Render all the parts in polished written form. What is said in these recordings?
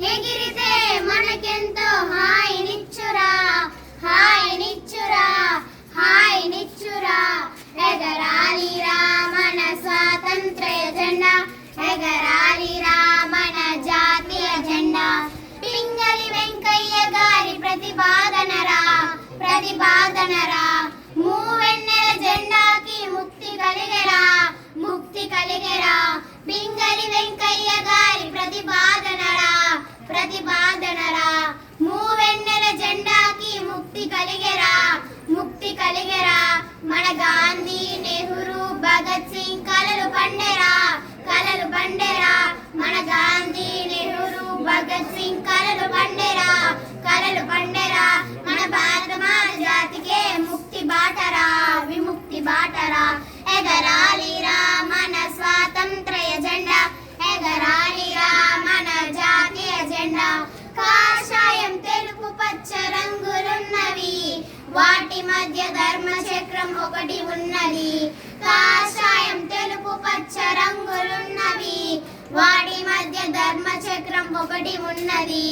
ఎగిరితే మనకెంతో హాయినిచ్చురా హాయినిచ్చురా హాయినిచ్చురా ఎగరాలిరా మన స్వాతంత్ర్య జెండా ఎగరాలిరా మన జాతీయ జెండా పింగళి వెంకయ్య గారి ప్రతిపాదనరా ప్రతిపాదనరా మూవెన్నెల జెండాకి ముక్తి కలిగెరా ముక్తి కలిగెరా పింగళి వెంకయ్య గారి ప్రతిపాదనరా ప్రతిపాదనరా మూవెన్నెల జెండాకి ముక్తి కలిగెరా ముక్తి కలిగెరా మన గాంధీ నెహ్రూ భగత్ సింగ్ కలలు పండెరా కలలు పండెరా మన గాంధీ నెహ్రూ భగత్ సింగ్ కలలు పండెరా కలలు పండెరా మన భారత మాత జాతికే ముక్తి బాటరా విముక్తి బాటరా ఎగరాలిరా మన స్వాతంత్ర్య జెండా ఎగరాలిరా మన జాతీయ జెండా కాషాయం తెలుపు పచ్చ రంగులున్నవి వాటి మధ్య ధర్మ చక్రం ఒకటి ఉన్నది కాషాయం తెలుపు పచ్చ రంగులున్నవి వాటి మధ్య ధర్మ చక్రం ఒకటి ఉన్నది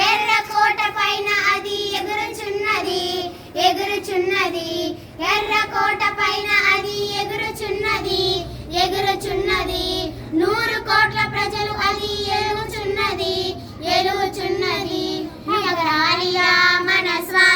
ఎర్ర కోట పైన అది ఎగురుచున్నది ఎగురుచున్నది